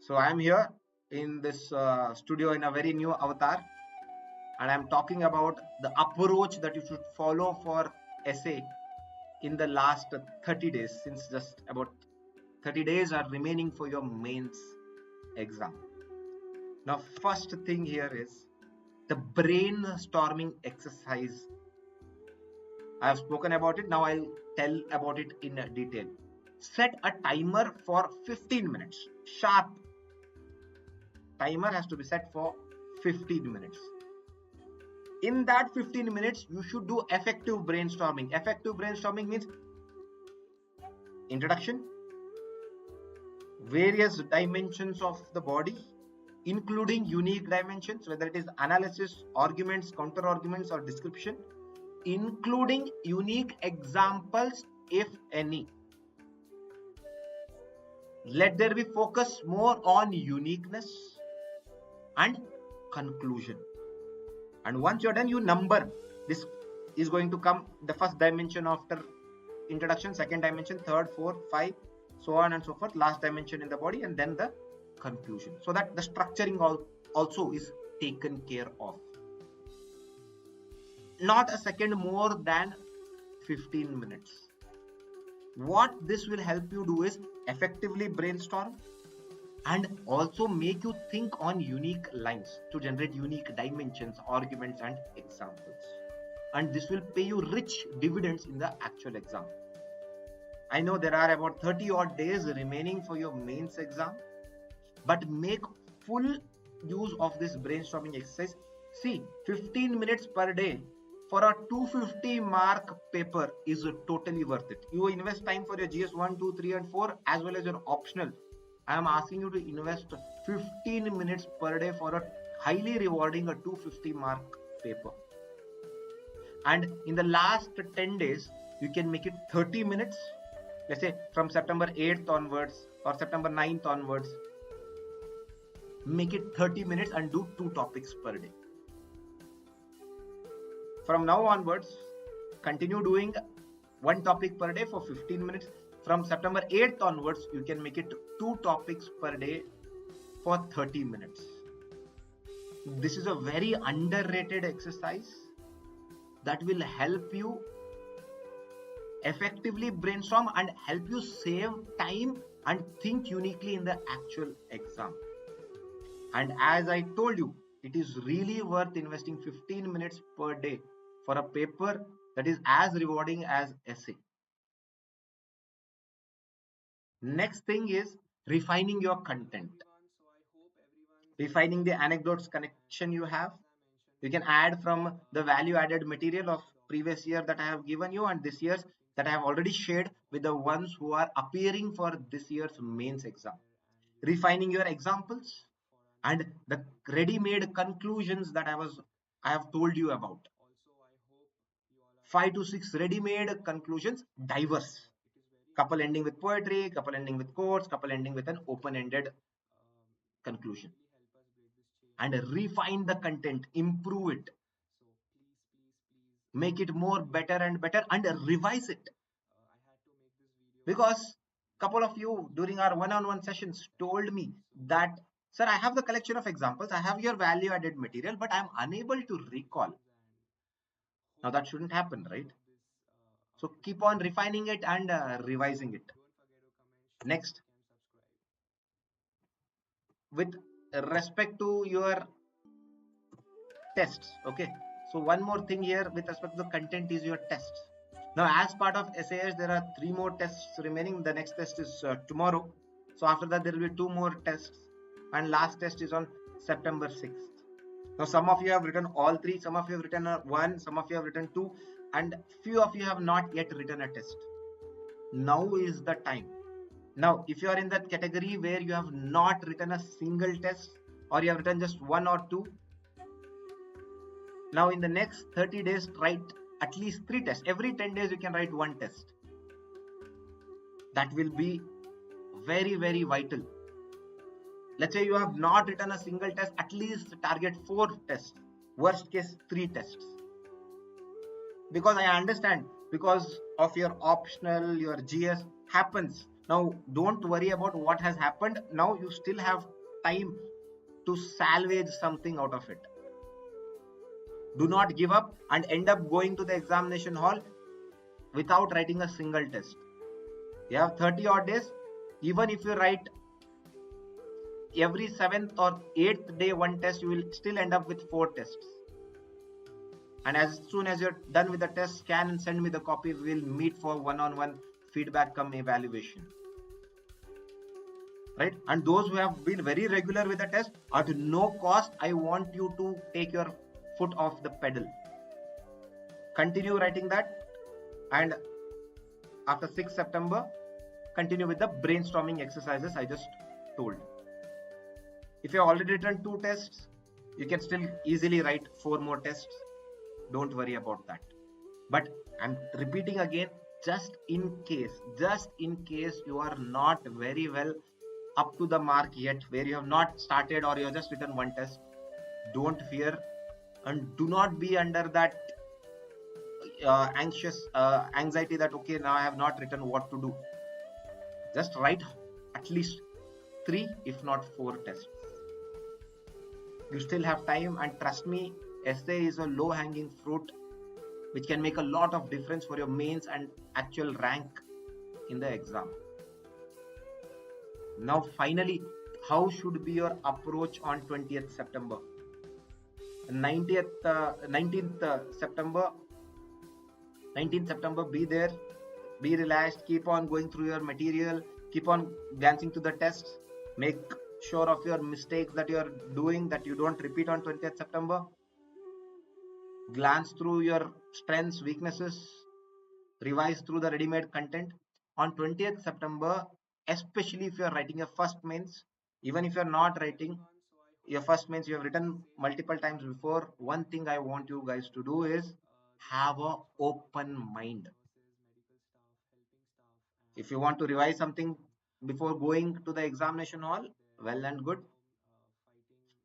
So I am here in this studio in a very new avatar, and I'm talking about the approach that you should follow for essay in the last 30 days, since just about 30 days are remaining for your mains exam. Now, first thing here is the brainstorming exercise. I have spoken about it. Now I'll tell about it in detail. Set a timer for 15 minutes. Sharp timer has to be set for 15 minutes. In that 15 minutes, you should do effective brainstorming. Effective brainstorming means introduction, various dimensions of the body, including unique dimensions, whether it is analysis, arguments, counter arguments, or description, including unique examples, if any. Let there be focus more on uniqueness and conclusion. And once you're done, you number. This is going to come the first dimension after introduction, second dimension, third, fourth, 5, so on and so forth, last dimension in the body, and then the conclusion, so that the structuring also is taken care of. Not a second more than 15 minutes. What this will help you do is effectively brainstorm and also make you think on unique lines to generate unique dimensions, arguments, and examples. And this will pay you rich dividends in the actual exam. I know there are about 30 odd days remaining for your mains exam, but make full use of this brainstorming exercise. See, 15 minutes per day for a 250 mark paper is totally worth it. You invest time for your GS 1, 2, 3, and 4 as well as your optional. I am asking you to invest 15 minutes per day for a highly rewarding 250 mark paper. And in the last 10 days, you can make it 30 minutes. Let's say from September 8th onwards or September 9th onwards. Make it 30 minutes and do 2 topics per day. From now onwards, continue doing 1 topic per day for 15 minutes. From September 8th onwards, you can make it 2 topics per day for 30 minutes. This is a very underrated exercise that will help you effectively brainstorm and help you save time and think uniquely in the actual exam. And as I told you, it is really worth investing 15 minutes per day for a paper that is as rewarding as essay. Next thing is refining your content. Refining the anecdotes connection you have. You can add from the value added material of previous year that I have given you and this year's that I have already shared with the ones who are appearing for this year's mains exam. Refining your examples and the ready-made conclusions that I have told you about. 5 to 6 ready-made conclusions, diverse. Couple ending with poetry, couple ending with quotes, couple ending with an open-ended conclusion. And refine the content, improve it, make it more better and better, and revise it. Because couple of you during our one-on-one sessions told me that, sir, I have the collection of examples, I have your value-added material, but I'm unable to recall. Now that shouldn't happen, right? So keep on refining it and revising it. Next, with respect to your tests, okay, so one more thing here with respect to the content is your tests. Now as part of SAS there are 3 more tests remaining. The next test is tomorrow, so after that there will be 2 more tests, and last test is on September 6th. Now some of you have written all 3, some of you have written 1, some of you have written 2, and few of you have not yet written a test. Now is the time. Now if you are in that category where you have not written a single test or you have written just 1 or 2, now in the next 30 days write at least 3 tests. Every 10 days you can write 1 test. That will be very, very vital. Let's say you have not written a single test, at least target 4 tests, worst case 3 tests. Because I understand, because of your optional, your GS happens. Now don't worry about what has happened. Now you still have time to salvage something out of it. Do not give up and end up going to the examination hall without writing a single test. You have 30 odd days. Even if you write every 7th or 8th day one test, you will still end up with 4 tests. And as soon as you're done with the test, scan and send me the copy. We'll meet for one-on-one feedback come evaluation. Right? And those who have been very regular with the test, at no cost, I want you to take your foot off the pedal. Continue writing that, and after 6th September, continue with the brainstorming exercises I just told. If you have already written 2 tests, you can still easily write 4 more tests. Don't worry about that. But I'm repeating again, just in case you are not very well up to the mark yet, where you have not started or you have just written 1 test, don't fear and do not be under that anxiety that okay, now I have not written, what to do. Just write at least 3 if not 4 tests. You still have time, and trust me, essay is a low hanging fruit which can make a lot of difference for your mains and actual rank in the exam. Now finally, how should be your approach on 20th September? 19th September, be there, be relaxed, keep on going through your material, keep on glancing to the tests, make sure of your mistakes that you are doing, that you don't repeat on 20th September. Glance through your strengths, weaknesses, revise through the ready-made content. On 20th September, especially if you are writing your first mains, even if you are not writing your first mains, you have written multiple times before, one thing I want you guys to do is have an open mind. If you want to revise something before going to the examination hall, well and good.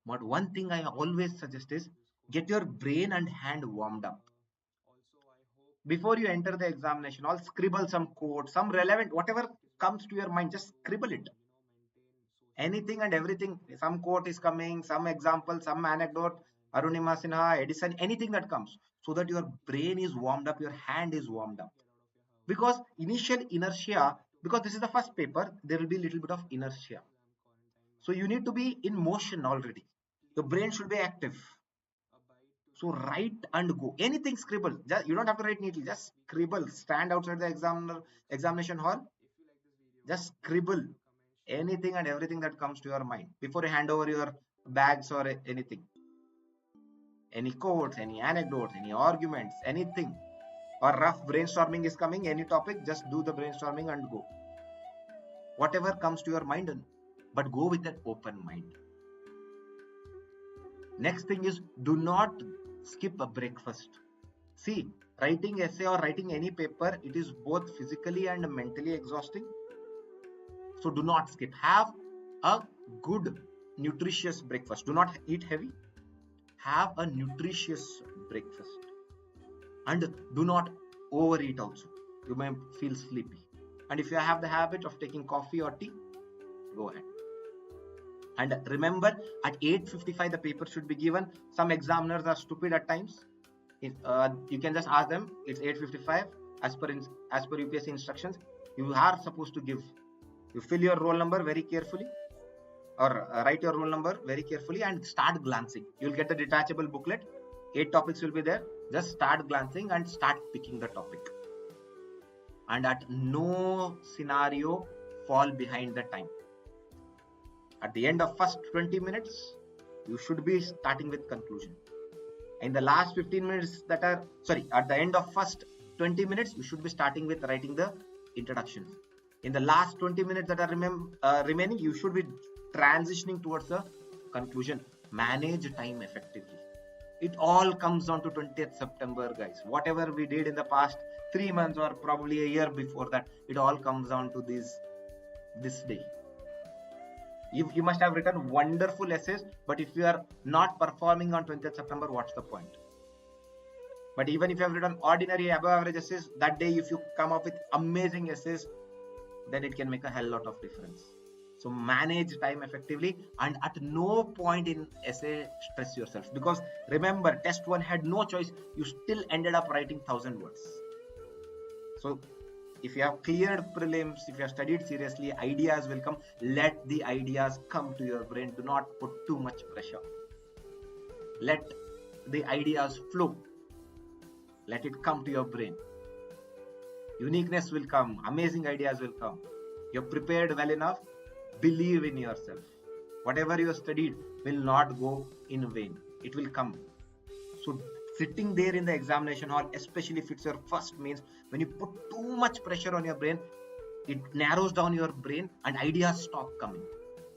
But one thing I always suggest is get your brain and hand warmed up. Before you enter the examination hall, scribble some quote, some relevant, whatever comes to your mind, just scribble it. Anything and everything, some quote is coming, some example, some anecdote, Arunima Sinha, Edison, anything that comes, so that your brain is warmed up, your hand is warmed up. Because initial inertia, because this is the first paper, there will be a little bit of inertia. So you need to be in motion already. The brain should be active. So write and go. Anything, scribble. You don't have to write neatly. Just scribble. Stand outside the examination hall. Just scribble anything and everything that comes to your mind before you hand over your bags or anything. Any quotes, any anecdotes, any arguments, anything. Or rough brainstorming is coming, any topic, just do the brainstorming and go. Whatever comes to your mind, but go with an open mind. Next thing is, do not skip a breakfast. See, writing essay or writing any paper, it is both physically and mentally exhausting. So do not skip. Have a good, nutritious breakfast. Do not eat heavy. Have a nutritious breakfast. And do not overeat also. You may feel sleepy. And if you have the habit of taking coffee or tea, go ahead. And remember, at 8:55 the paper should be given. Some examiners are stupid at times. You can just ask them, it's 8:55 as per UPSC instructions. You are supposed to give. You fill your roll number very carefully, or write your roll number very carefully and start glancing. You'll get the detachable booklet. 8 topics will be there. Just start glancing and start picking the topic. And at no scenario fall behind the time. At the end of first 20 minutes, you should be starting with conclusion. In the last 15 minutes at the end of first 20 minutes, you should be starting with writing the introductions. In the last 20 minutes that are remaining, you should be transitioning towards the conclusion. Manage time effectively. It all comes down to 20th September, guys. Whatever we did in the past 3 months or probably a year before that, it all comes down to this day. You must have written wonderful essays, but if you are not performing on 20th September, what's the point? But even if you have written ordinary above average essays, that day if you come up with amazing essays, then it can make a hell lot of difference. So manage time effectively, and at no point in essay stress yourself, because remember, test one had no choice. You still ended up writing 1,000 words. So if you have cleared prelims, if you have studied seriously, ideas will come. Let the ideas come to your brain. Do not put too much pressure. Let the ideas flow. Let it come to your brain. Uniqueness will come. Amazing ideas will come. You're prepared well enough. Believe in yourself. Whatever you have studied will not go in vain. It will come. So sitting there in the examination hall, especially if it's your first mains, when you put too much pressure on your brain, it narrows down your brain and ideas stop coming,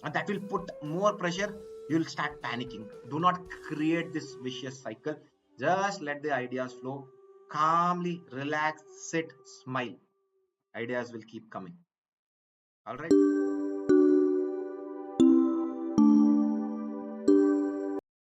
and that will put more pressure. You'll start panicking. Do not create this vicious cycle. Just let the ideas flow. Calmly relax, sit, smile. Ideas will keep coming. All right.